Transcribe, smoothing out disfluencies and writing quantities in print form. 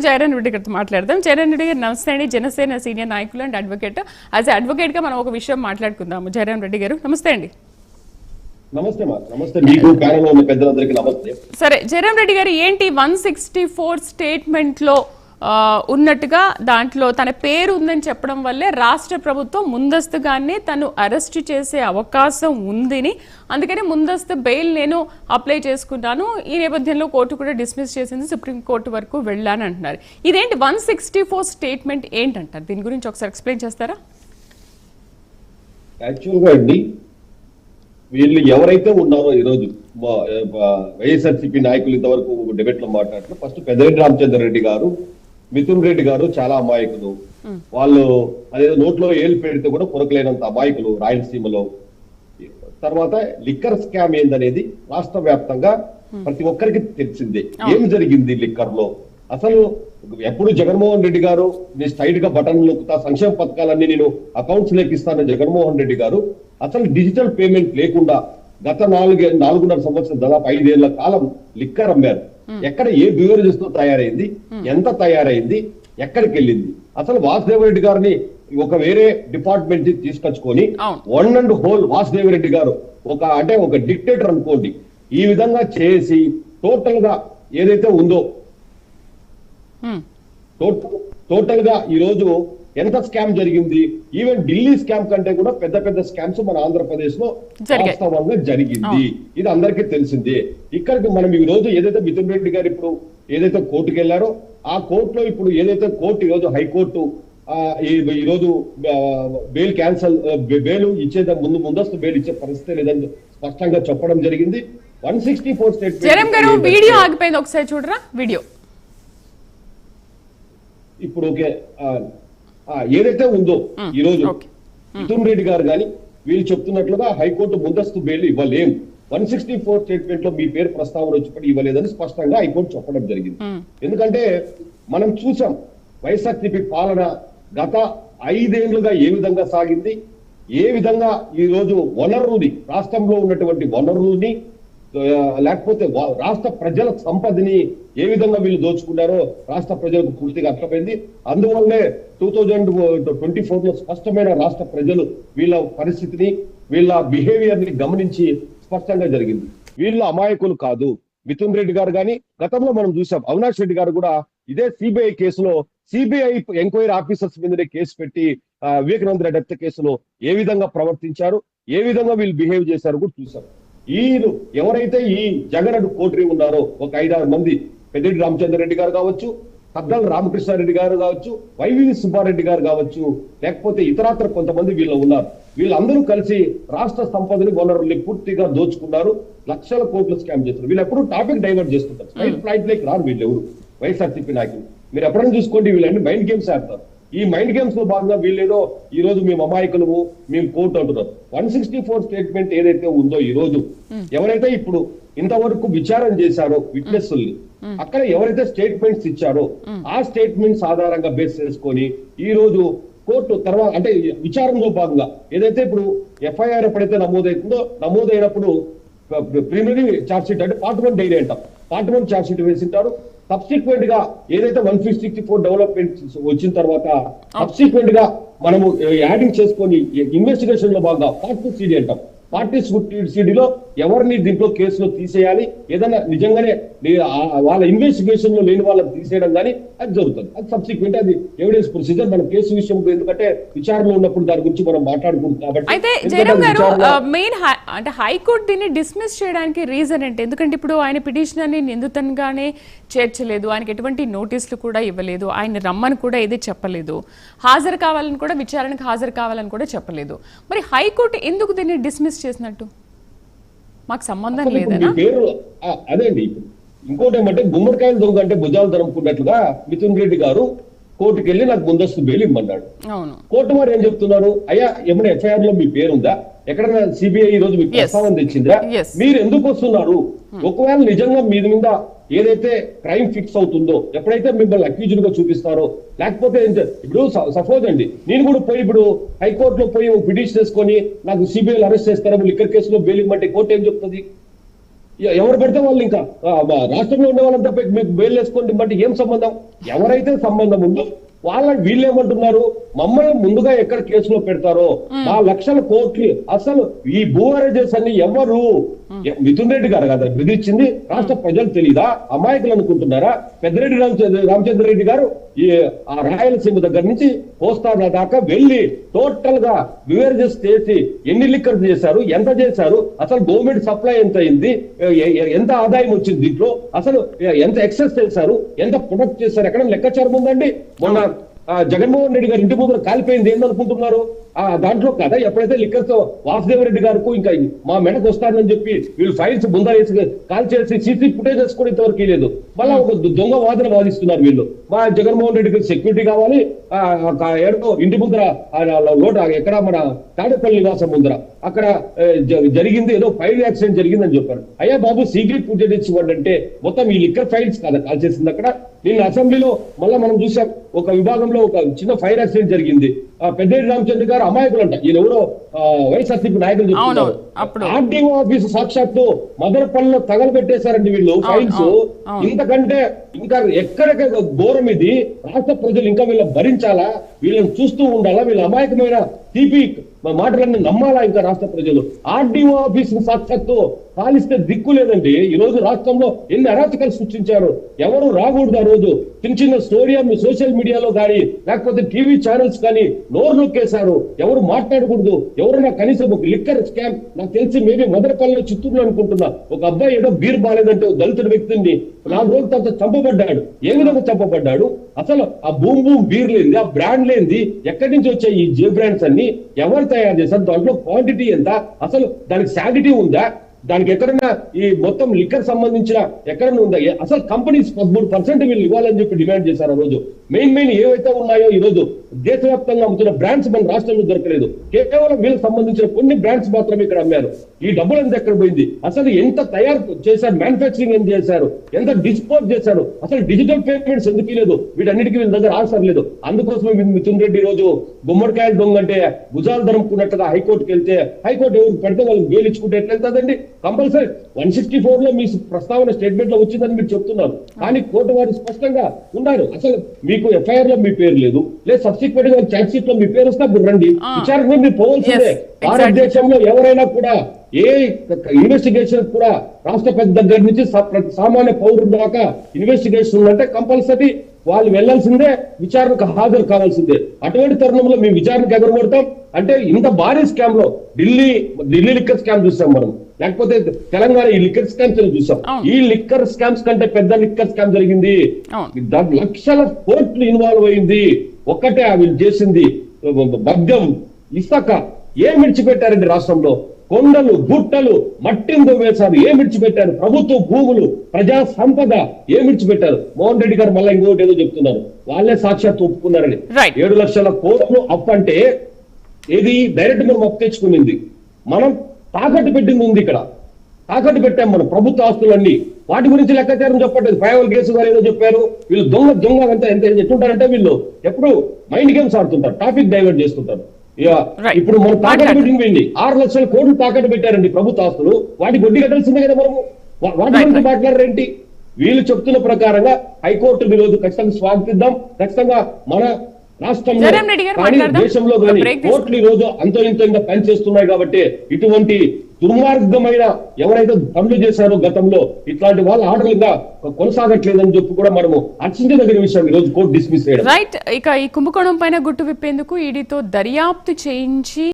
జయరాన్ రెడ్డి గారితో మాట్లాడదాం. జయరాన్ రెడ్డి గారు నమస్తే అండి. జనసేన సీనియర్ నాయకులు అండ్ అడ్వకేట్. యాజ్ అడ్వకేట్ గా మనం ఒక విషయం మాట్లాడుకుందాము. జయరాన్ రెడ్డి గారు నమస్తే అండి. నమస్తే నమస్తే మీకు ప్యానెల్ లో ఉన్న పెద్దలందరికీ నమస్తే. సరే జయరాన్ రెడ్డి గారు, ఏంటి 164 స్టేట్మెంట్ లో ఉన్నట్టుగా దాంట్లో తన పేరు ఉందని చెప్పడం వల్లే రాష్ట్ర ప్రభుత్వం ముందస్తుగానే తను అరెస్ట్ చేసే అవకాశం ఉందని, అందుకని ముందస్తు బెయిల్ నేను అప్లై చేసుకున్నాను, ఈ నేపథ్యంలో కోర్టు కూడా డిస్మిస్ చేసింది, సుప్రీంకోర్టు వరకు వెళ్ళాను అంటున్నారు. ఇదేంటి 164 స్టేట్మెంట్ ఏంటంటారు? దీని గురించి ఒకసారి ఎక్స్ప్లెయిన్ చేస్తారా? యాక్చువల్గా అండి, వీళ్ళు ఎవరైతే ఉన్నారో ఈరోజు వైఎస్ఆర్సీపీ నాయకులు ఇంతవరకు డిబేట్ లో మాట్లాడుతున్నారు. ఫస్ట్ పెద్దిరెడ్డి రామచంద్ర రెడ్డి గారు, మిథున్ రెడ్డి గారు చాలా అమాయకులు. వాళ్ళు అదేదో నోట్లో ఏళ్ళు పెడితే కూడా పొరకలేనంత అమాయకులు రాయలసీమలో. తర్వాత లిక్కర్ స్కామ్ ఏందనేది రాష్ట్ర వ్యాప్తంగా ప్రతి ఒక్కరికి తెలిసిందే. ఏం జరిగింది లిక్కర్ లో అసలు? ఎప్పుడు జగన్మోహన్ రెడ్డి గారు నేను స్ట్రైట్ గా బటన్ నొక్కుతా, సంక్షేమ పథకాలన్నీ నేను అకౌంట్స్ లోకి ఇస్తాను జగన్మోహన్ రెడ్డి గారు అసలు డిజిటల్ పేమెంట్ లేకుండా గత 4.5 సంవత్సరం దాదాపు 5 ఏళ్ల కాలం లిక్కర్ అమ్మారు. ఎక్కడ ఏ బ్యూరేజెస్ తో తయారైంది, ఎంత తయారైంది, ఎక్కడికి వెళ్ళింది? అసలు వాసుదేవ రెడ్డి గారిని ఒక వేరే డిపార్ట్మెంట్ తీసుకొచ్చుకొని one and whole Vasudeva Reddy గారు ఒక డిక్టేటర్ అనుకోండి, ఈ విధంగా చేసి టోటల్ గా ఏదైతే ఉందో టోటల్ గా ఈ రోజు ఎంత స్కామ్ జరిగింది, ఈవెన్ ఢిల్లీ స్కామ్ కంటే కూడా పెద్ద పెద్ద స్కామ్స్ మన ఆంధ్రప్రదేశ్ లో వాస్తవంగా జరిగింది. ఇది అందరికీ తెలిసిందే. ఇక్కడికి మనం ఈ రోజు ఏదైతే మిథున్ రెడ్డి గారు ఇప్పుడు ఏదైతే కోర్టుకు వెళ్లారో ఆ కోర్టులో ఇప్పుడు ఏదైతే కోర్టు ఈ రోజు హైకోర్టు ఈ రోజు బెయిల్ క్యాన్సల్, బెయిల్ ఇచ్చేదా ముందస్తు బెయిల్ ఇచ్చే పరిస్థితి లేదని స్పష్టంగా చెప్పడం జరిగింది. 164 స్టేట్మెంట్ వీడియో ఆగిపోయింది, ఒకసారి చూడరా వీడియో. ఇప్పుడు ఓకే, ఏదైతే ఉందో ఈ రోజు మిథున్ రెడ్డి గారు కానీ వీళ్ళు చెప్తున్నట్లుగా హైకోర్టు ముందస్తు బెయిల్ ఇవ్వలేం, 164 స్టేట్మెంట్ లో మీ పేరు ప్రస్తావన వచ్చి ఇవ్వలేదని స్పష్టంగా హైకోర్టు చెప్పడం జరిగింది. ఎందుకంటే మనం చూసాం వైఎస్ఆర్సీపీ పాలన గత 5 ఏళ్లుగా ఏ విధంగా సాగింది, ఏ విధంగా ఈ రోజు వనరుల్ని, రాష్ట్రంలో ఉన్నటువంటి వనరుల్ని, లేకపోతే రాష్ట్ర ప్రజల సంపదని ఏ విధంగా వీళ్ళు దోచుకున్నారో రాష్ట్ర ప్రజలకు పూర్తిగా అర్థమైంది. అందువల్లే 2024 లో స్పష్టమైన రాష్ట్ర ప్రజలు వీళ్ళ పరిస్థితిని, వీళ్ళ బిహేవియర్ ని గమనించి స్పష్టంగా జరిగింది. వీళ్ళ అమాయకులు కాదు. మిథున్ రెడ్డి గారు కానీ గతంలో మనం చూసాం, అవినాష్ రెడ్డి గారు కూడా ఇదే సిబిఐ కేసులో సిబిఐ ఎంక్వైరీ ఆఫీసర్స్ మీదనే కేసు పెట్టి వివేకానంద రెడ్డి హత్య కేసులో ఏ విధంగా ప్రవర్తించారు, ఏ విధంగా వీళ్ళు బిహేవ్ చేశారు కూడా చూసాం. ఎవరైతే ఈ జగన్ కోటరీ ఉన్నారో ఒక 5-6 మంది, పెద్దిరెడ్డి రామచంద్ర రెడ్డి గారు కావచ్చు, కద్దాల రామకృష్ణారెడ్డి గారు కావచ్చు, వైవి సుబ్బారెడ్డి గారు కావచ్చు, లేకపోతే ఇతరాత్ర కొంతమంది వీళ్ళు ఉన్నారు. వీళ్ళందరూ కలిసి రాష్ట్ర సంపదని వనరుల్ని పూర్తిగా దోచుకున్నారు, లక్షల కోట్లు స్కామ్ చేస్తారు. వీళ్ళు ఎప్పుడు టాపిక్ డైవర్ట్ చేస్తుంటారు, స్ట్రైట్ ఫ్లైట్ లైక్ రారు వీళ్ళు ఎవరు వైఎస్ఆర్సీపీ నాయకులు. మీరు ఎప్పుడైనా చూసుకోండి, వీళ్ళని మైండ్ గేమ్స్ ఆడతారు. ఈ మైండ్ గేమ్స్ లో భాగంగా వీళ్ళేదో ఈ రోజు మేము అమాయకులము, మేము కోర్టు అంటున్నారు. 164 స్టేట్మెంట్ ఏదైతే ఉందో ఈ రోజు ఎవరైతే ఇప్పుడు ఇంతవరకు విచారణ చేశారో విట్నెస్ని, అక్కడ ఎవరైతే స్టేట్మెంట్స్ ఇచ్చారో ఆ స్టేట్మెంట్స్ ఆధారంగా బేస్ చేసుకొని ఈ రోజు కోర్టు తర్వాత అంటే విచారణలో భాగంగా ఏదైతే ఇప్పుడు ఎఫ్ఐఆర్ ఎప్పుడైతే నమోదవుతుందో, నమోదైనప్పుడు ప్రిలిమినరీ ఛార్జ్ షీట్ అంటే పార్ట్ 1 డైరీ అంటాం, పార్ట్ 1 ఛార్జ్ షీట్ వేసింటారు. సబ్సిక్వెంట్ గా ఏదైతే 164 డెవలప్మెంట్ వచ్చిన తర్వాత సబ్సిక్వెంట్ గా మనము యాడింగ్ చేసుకొని ఇన్వెస్టిగేషన్ లో భాగంగా పార్ట్ 2 సిడి అంటాం. పార్ట్ 2 సిడిలో ఎవరిని దీంట్లో కేసులో తీసేయాలి, ఏదైనా నిజంగానే వాళ్ళ ఇన్వెస్టిగేషన్ లో లేని వాళ్ళని తీసేయడం కానీ అది జరుగుతుంది. అది సబ్సిక్వెంట్, అది ఎవిడెన్స్ ప్రొసీజర్. మనం కేసు విషయం ఎందుకంటే విచారణలో ఉన్నప్పుడు దాని గురించి మనం మాట్లాడుకుంటాం. కాబట్టి అయితే జయరామ్ గారు, మెయిన్ అంటే హైకోర్టు దీన్ని డిస్మిస్ చేయడానికి రీజన్ ఏంటి? ఎందుకంటే ఇప్పుడు ఆయన పిటిషనర్ ని నిందితునిగానే చేర్చలేదు, ఆయనకి ఎటువంటి నోటీసులు కూడా ఇవ్వలేదు, ఆయన రమ్మని కూడా ఏది చెప్పలేదు, హాజరు కావాలని కూడా, విచారణకు హాజరు కావాలని కూడా చెప్పలేదు. మరి హైకోర్టు ఎందుకు దీన్ని డిస్మిస్ చేసినట్టు? మాకు సంబంధం లేదనా? అదే అండి. ఇప్పుడు ఇంకోటి ఏమంటే గుమ్మడికాయలు దొంగ అంటే భుజాలు తరుముకున్నట్లుగా మిథున్ రెడ్డి గారు కోర్టుకు వెళ్ళి నాకు ముందస్తు బెయిల్ ఇమ్మన్నాడు. కోర్టు వారు ఏం చెప్తున్నారు, అయ్యా ఏమైనా ఎఫ్ఐఆర్ లో మీ పేరుందా, ఎక్కడైనా సిబిఐ ఈ రోజు మీకు ప్రస్తావన తెచ్చిందా, మీరు ఎందుకు వస్తున్నారు? ఒకవేళ నిజంగా మీ మీద ఏదైతే క్రైమ్ ఫిక్స్ అవుతుందో, ఎప్పుడైతే మిమ్మల్ని అక్యూజ్డ్ గా చూపిస్తారో, లేకపోతే ఇప్పుడు సపోజ్ అండి నేను కూడా పోయి ఇప్పుడు హైకోర్టులో పోయి పిటిషన్ వేసుకొని నాకు సిబిఐ అరెస్ట్ చేస్తారో లిక్కర్ కేసులో బెయిల్ ఇవ్వమంటే కోర్టు ఏం చెప్తుంది? ఎవరు పెడితే వాళ్ళు ఇంకా రాష్ట్రంలో ఉండే వాళ్ళని తప్ప మీకు బెయిల్ వేసుకోండి బట్టి ఏం సంబంధం? ఎవరైతే సంబంధం ఉందో వీళ్ళు ఏమంటున్నారు, మమ్మల్ని ముందుగా ఎక్కడ కేసులో పెడతారో ఆ లక్షల కోట్లు అసలు ఈ భూ అరేంజర్స్ అన్ని ఎవరు? మిథున్ రెడ్డి గారు కదా బెదిరించింది, రాష్ట్ర ప్రజలు తెలీదా? అమాయకులు అనుకుంటున్నారా? పెద్దిరెడ్డి రామచంద్ర రెడ్డి గారు ఆ రాయలసీమ దగ్గర నుంచి కోస్తానా దాకా వెళ్ళి టోటల్ గా వివేర్జెస్ చేసి ఎన్ని లిక్కర్ చేశారు, ఎంత చేశారు, అసలు గవర్నమెంట్ సప్లై ఎంత అయింది, ఎంత ఆదాయం వచ్చింది, దీంట్లో అసలు ఎంత ఎక్సెస్ చేశారు, ఎంత ప్రొడక్ట్ చేశారు, ఎక్కడ లెక్కాచారం ఉందండి? మొన్న జగన్మోహన్ రెడ్డి గారు ఇంటి ముందర కాలిపోయింది ఏందనుకుంటున్నారు? దాంట్లో కదా ఎప్పుడైతే లిక్కర్ తో వాసుదేవరెడ్డి గారికి ఇంకా మా మెడకు వస్తారని చెప్పి వీళ్ళు ఫైల్స్ ముందర వేసి కాల్ చేసి సీసీ ఫుటేజెస్ కూడా ఇంతవరకు లేదు. మళ్ళా ఒక దొంగ వాదన వాదిస్తున్నారు వీళ్ళు. మా జగన్మోహన్ రెడ్డికి సెక్యూరిటీ కావాలి, ఏడో ఇంటి ముందర లోట ఎక్కడ మన తాడేపల్లి నివాసం ముందర అక్కడ జరిగింది, ఏదో ఫైర్ యాక్సిడెంట్ జరిగిందని చెప్పారు. అయ్యా బాబు సీక్రెట్ ఫుటేజెస్ ఇవ్వండి అంటే మొత్తం ఈ లిక్కర్ ఫైల్స్ కదా కాల్ చేసింది అక్కడ. నిన్న అసెంబ్లీలో మళ్ళా మనం చూసాం, ఒక విభాగంలో ఒక చిన్న ఫైర్ యాక్సిడెంట్ జరిగింది. పెద్దిరెడ్డి రామచంద్ర గారు అమాయకులు అంట, ఈయన ఎవరో వైఎస్ఆర్సీపీ నాయకులు చెప్తున్నారు. ఆర్డీఓ ఆఫీసు సాక్షాత్తు మదనపల్లిలో తగలబెట్టేశారండి వీళ్ళు ఫైల్స్. ఇంతకంటే ఇంకా ఎక్కడికి ఘోరం ఇది? రాష్ట్ర ప్రజలు ఇంకా వీళ్ళని భరించాలా? వీళ్ళని చూస్తూ ఉండాలా? వీళ్ళ అమాయకమైన తీపి మాటలన్నీ నమ్మాలా ఇంకా రాష్ట్ర ప్రజలు? ఆర్డీఓ ఆఫీస్ సాక్షాత్తు పాలిస్తే దిక్కు లేదండి. ఈ రోజు రాష్ట్రంలో ఎన్ని అరాచకాలు సృష్టించారు. ఎవరు రాకూడదు ఆ రోజు. చిన్న చిన్న స్టోరీ సోషల్ మీడియాలో కానీ లేకపోతే టీవీ ఛానల్స్ కానీ నోరు నొక్కేశారు. ఎవరు మాట్లాడకూడదు. ఎవరైనా కనీసం ఒక లిక్కర్ స్కామ్, నాకు తెలిసి మేబీ మదనపల్లిలో చిత్తూరులో అనుకుంటున్నా, ఒక అబ్బాయి ఏదో బీర్ బాలేదంటే దళితుడి వ్యక్తిని 4 రోజుల తర్వాత చంపబడ్డాడు. ఏ విధంగా చంపబడ్డాడు? అసలు ఆ బూమ్ బీర్ లేనిది, ఆ బ్రాండ్ లేనిది ఎక్కడి నుంచి వచ్చాయి ఈ జే బ్రాండ్స్ అన్ని? ఎవరు తయారు చేశారు? దాంట్లో క్వాంటిటీ ఎంత? అసలు దానికి శానిటీ ఉందా? దానికి ఎక్కడన్నా ఈ మొత్తం లిక్కర్ సంబంధించిన ఎక్కడన్నా ఉందా? అసలు కంపెనీస్ 13% వీళ్ళు ఇవ్వాలని చెప్పి డిమాండ్ చేశారు ఆ రోజు. మెయిన్ ఏవైతే ఉన్నాయో ఈ రోజు దేశవ్యాప్తంగా అమ్ముతున్న బ్రాండ్స్ మన రాష్ట్రంలో దొరకలేదు. కేవలం వీళ్ళకి సంబంధించిన కొన్ని బ్రాండ్స్ మాత్రమే ఇక్కడ అమ్మారు. ఈ డబ్బులు ఎంత ఎక్కడ పోయింది? అసలు ఎంత తయారు చేశారు? మ్యానుఫాక్చరింగ్ ఎంత చేశారు? ఎంత డిస్పోజ్ చేశారు? అసలు డిజిటల్ పేమెంట్స్ ఎందుకు లేదు? వీటన్నిటికీ వీళ్ళ దగ్గర ఆన్సర్ లేదు. అందుకోసమే మిథున్ రెడ్డి రోజు గుమ్మడికాయలు దొంగ అంటే భుజాలు ధరుపుకున్నట్టుగా హైకోర్టుకి వెళ్తే, హైకోర్టు ఎవరు పెడితే వాళ్ళకి బెయిల్ ఇచ్చుకుంటే ఎట్లా వెళ్తుందండి? కంపల్సరీ 164 లో మీ ప్రస్తావన స్టేట్మెంట్ లో వచ్చిందని మీరు చెప్తున్నారు, కానీ కోర్టు వారు స్పష్టంగా ఉన్నారు. అసలు మీకు ఎఫ్ఐఆర్ లో మీ పేరు లేదు, లేదా సబ్సిక్వెంట్ గా ఛార్జ్ షీట్ లో మీ పేరు వస్తే అప్పుడు రండి, విచారణ మీరు పోవాల్సిందే. భారతదేశంలో ఎవరైనా కూడా ఏ ఇన్వెస్టిగేషన్ కూడా రాష్ట్ర పెద్ద దగ్గర నుంచి సామాన్య పౌరుడు దాకా ఇన్వెస్టిగేషన్ ఉందంటే కంపల్సరీ వాళ్ళు వెళ్లాల్సిందే, విచారణకు హాజరు కావాల్సిందే. అటువంటి తరుణంలో మేము విచారణకు ఎగరబడతాం అంటే ఇంత భారీ స్కామ్ లో ఢిల్లీ లిక్కర్ స్కామ్ చూసాం మనం, లేకపోతే తెలంగాణ ఈ లిక్కర్ స్కామ్స్ చూసాం. ఈ లిక్కర్ స్కామ్స్ కంటే పెద్ద లిక్కర్ స్కామ్ జరిగింది. లక్షల కోట్లు ఇన్వాల్వ్ అయింది. ఒక్కటే వీళ్ళు చేసింది మద్యం, ఇసుక. ఏం విడిచిపెట్టారండి రాష్ట్రంలో? కొండలు, గుట్టలు, మట్టిని తవ్వేశారు. ఏం విడిచిపెట్టారు? ప్రభుత్వ భూములు, ప్రజా సంపద ఏం విడిచిపెట్టారు? మోహన్ రెడ్డి గారు మళ్ళీ ఇంకోటి ఏదో చెప్తున్నారు, వాళ్ళే సాక్షాత్ ఒప్పుకున్నారని. 7 లక్షల కోట్లు అప్పు అంటే ఏది? డైరెక్ట్ మనం అప్పు తెచ్చుకునింది, మనం తాకట్టు పెట్టింది ఉంది. ఇక్కడ తాకట్టు పెట్టాం మనం ప్రభుత్వ ఆస్తులన్నీ. వాటి గురించి లెక్కాచారం చెప్పట్లేదు. పైవల్ కేసు గారు ఏదో చెప్పారు. వీళ్ళు దొంగ అంతా ఎంత ఎట్లుంటారంటే వీళ్ళు ఎప్పుడు మైండ్ గేమ్స్ ఆడుతుంటారు, టాపిక్ డైవర్ట్ చేస్తుంటారు. ఇప్పుడు మనం తాకట్టు పెట్టింది 6 లక్షల కోట్లు తాకట్టు పెట్టారండి ప్రభుత్వ ఆస్తులు. వాటికి వడ్డీ కట్టాల్సిందే కదా మనము. వాటి గురించి మాట్లాడారేంటి? వీళ్ళు చెప్తున్న ప్రకారంగా హైకోర్టు ఈరోజు ఖచ్చితంగా స్వాగతిద్దాం. ఖచ్చితంగా మన రాష్ట్రంలో కానీ దేశంలో కానీ కోర్టులు ఈ రోజు అంతో ఇంతో పనిచేస్తున్నాయి కాబట్టి ఇటువంటి దుర్మార్గమైన ఎవరైతే పనులు చేశారో గతంలో ఇట్లాంటి వాళ్ళ ఆర్డర్లుగా కొనసాగట్లేదని చెప్పి కూడా మనము హర్షించదగిన విషయం ఈ రోజు కోర్టు డిస్మిస్ చేయడం. రైట్. ఇక ఈ కుంభకోణం పైన గుట్టు విప్పేందుకు ఈడీతో దర్యాప్తు చేయించి